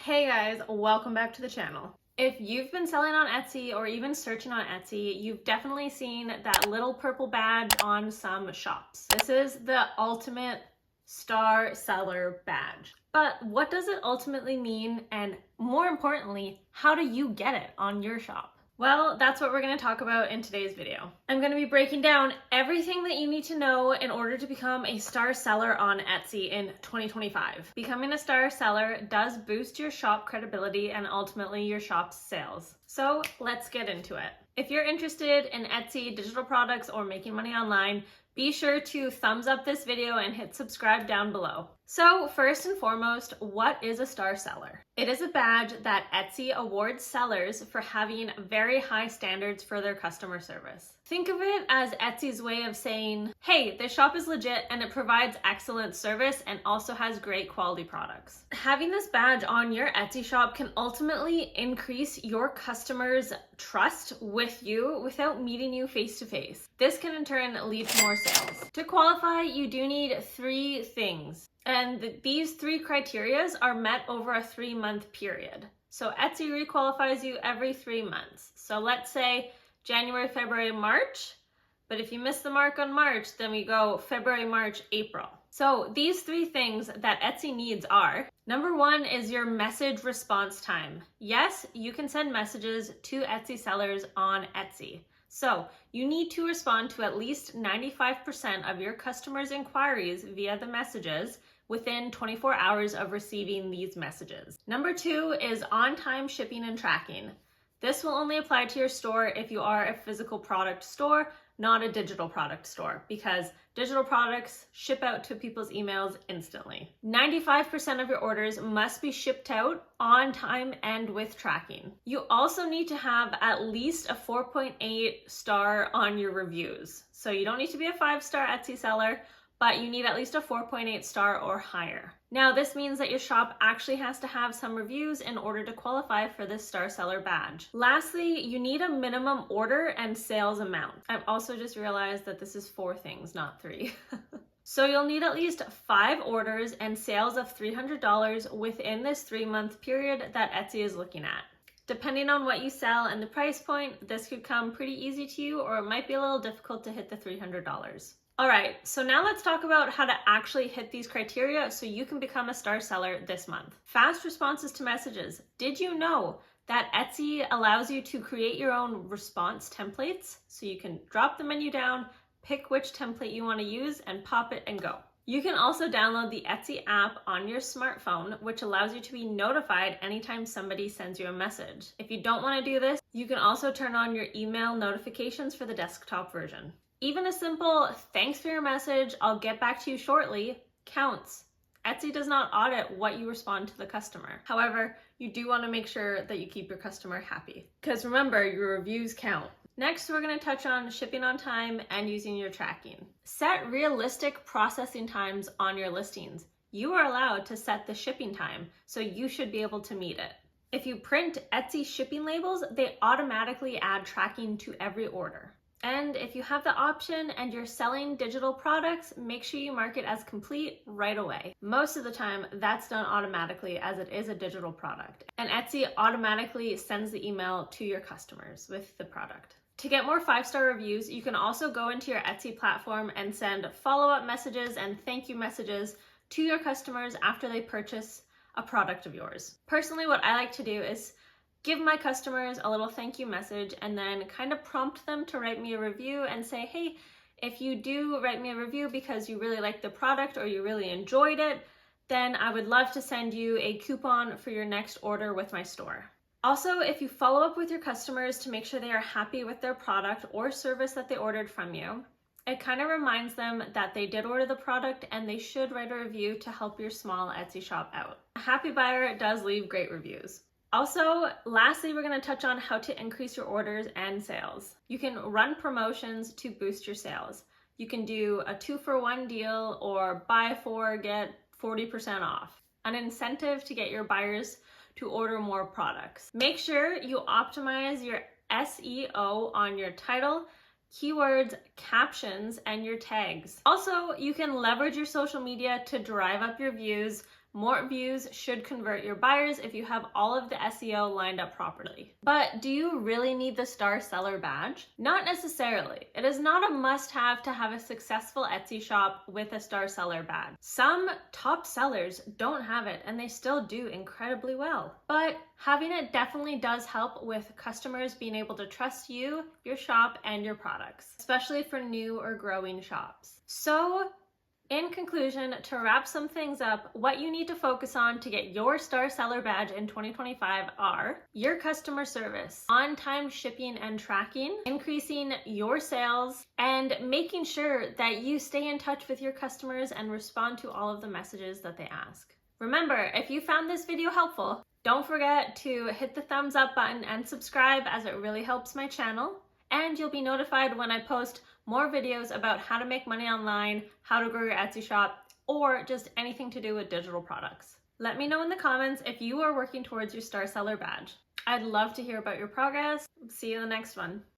Hey guys, welcome back to the channel. If you've been selling on Etsy or even searching on Etsy, you've definitely seen that little purple badge on some shops. This is the ultimate star seller badge. But what does it ultimately mean? And more importantly, how do you get it on your shop? Well, that's what we're going to talk about in today's video. I'm going to be breaking down everything that you need to know in order to become a star seller on Etsy in 2025. Becoming a star seller does boost your shop credibility and ultimately your shop's sales. So let's get into it. If you're interested in Etsy, digital products, or making money online, be sure to thumbs up this video and hit subscribe down below. So first and foremost, what is a star seller? It is a badge that Etsy awards sellers for having very high standards for their customer service. Think of it as Etsy's way of saying, hey, this shop is legit and it provides excellent service and also has great quality products. Having this badge on your Etsy shop can ultimately increase your customers' trust with you without meeting you face to face. This can in turn lead to more sales. To qualify, you do need 3 things. And these 3 criteria are met over a 3-month period. So Etsy requalifies you every 3 months. So let's say January, February, March. But if you miss the mark on March, then we go February, March, April. So these 3 things that Etsy needs are, number 1 is your message response time. Yes, you can send messages to Etsy sellers on Etsy. So you need to respond to at least 95% of your customers' inquiries via the messages within 24 hours of receiving these messages. Number 2 is on-time shipping and tracking. This will only apply to your store if you are a physical product store, not a digital product store, because digital products ship out to people's emails instantly. 95% of your orders must be shipped out on time and with tracking. You also need to have at least a 4.8 star on your reviews. So you don't need to be a 5-star Etsy seller, but you need at least a 4.8 star or higher. Now, this means that your shop actually has to have some reviews in order to qualify for this star seller badge. Lastly, you need a minimum order and sales amount. I've also just realized that this is 4 things, not 3. So you'll need at least 5 orders and sales of $300 within this 3-month period that Etsy is looking at. Depending on what you sell and the price point, this could come pretty easy to you, or it might be a little difficult to hit the $300. All right, so now let's talk about how to actually hit these criteria so you can become a star seller this month. Fast responses to messages. Did you know that Etsy allows you to create your own response templates? So you can drop the menu down, pick which template you want to use, and pop it and go. You can also download the Etsy app on your smartphone, which allows you to be notified anytime somebody sends you a message. If you don't want to do this, you can also turn on your email notifications for the desktop version. Even a simple, thanks for your message, I'll get back to you shortly, counts. Etsy does not audit what you respond to the customer. However, you do want to make sure that you keep your customer happy. Because remember, your reviews count. Next, we're going to touch on shipping on time and using your tracking. Set realistic processing times on your listings. You are allowed to set the shipping time, so you should be able to meet it. If you print Etsy shipping labels, they automatically add tracking to every order. And if you have the option and you're selling digital products, make sure you mark it as complete right away. Most of the time, that's done automatically as it is a digital product. And Etsy automatically sends the email to your customers with the product. To get more 5-star reviews, you can also go into your Etsy platform and send follow-up messages and thank you messages to your customers after they purchase a product of yours. Personally, what I like to do is give my customers a little thank you message and then kind of prompt them to write me a review and say, hey, if you do write me a review because you really like the product or you really enjoyed it, then I would love to send you a coupon for your next order with my store. Also, if you follow up with your customers to make sure they are happy with their product or service that they ordered from you, it kind of reminds them that they did order the product and they should write a review to help your small Etsy shop out. A happy buyer does leave great reviews. Also, lastly, we're going to touch on how to increase your orders and sales. You can run promotions to boost your sales. You can do a 2-for-1 deal or buy 4, get 40% off. An incentive to get your buyers to order more products. Make sure you optimize your SEO on your title, keywords, captions, and your tags. Also, you can leverage your social media to drive up your views, more views should convert your buyers if you have all of the SEO lined up properly. But do you really need the star seller badge? Not necessarily. It is not a must-have to have a successful Etsy shop with a star seller badge. Some top sellers don't have it and they still do incredibly well. But having it definitely does help with customers being able to trust you, your shop, and your products, especially for new or growing shops. So, in conclusion, to wrap some things up, what you need to focus on to get your star seller badge in 2025 are your customer service, on-time shipping and tracking, increasing your sales, and making sure that you stay in touch with your customers and respond to all of the messages that they ask. Remember, if you found this video helpful, don't forget to hit the thumbs up button and subscribe, as it really helps my channel. And you'll be notified when I post more videos about how to make money online, how to grow your Etsy shop, or just anything to do with digital products. Let me know in the comments if you are working towards your star seller badge. I'd love to hear about your progress. See you in the next one.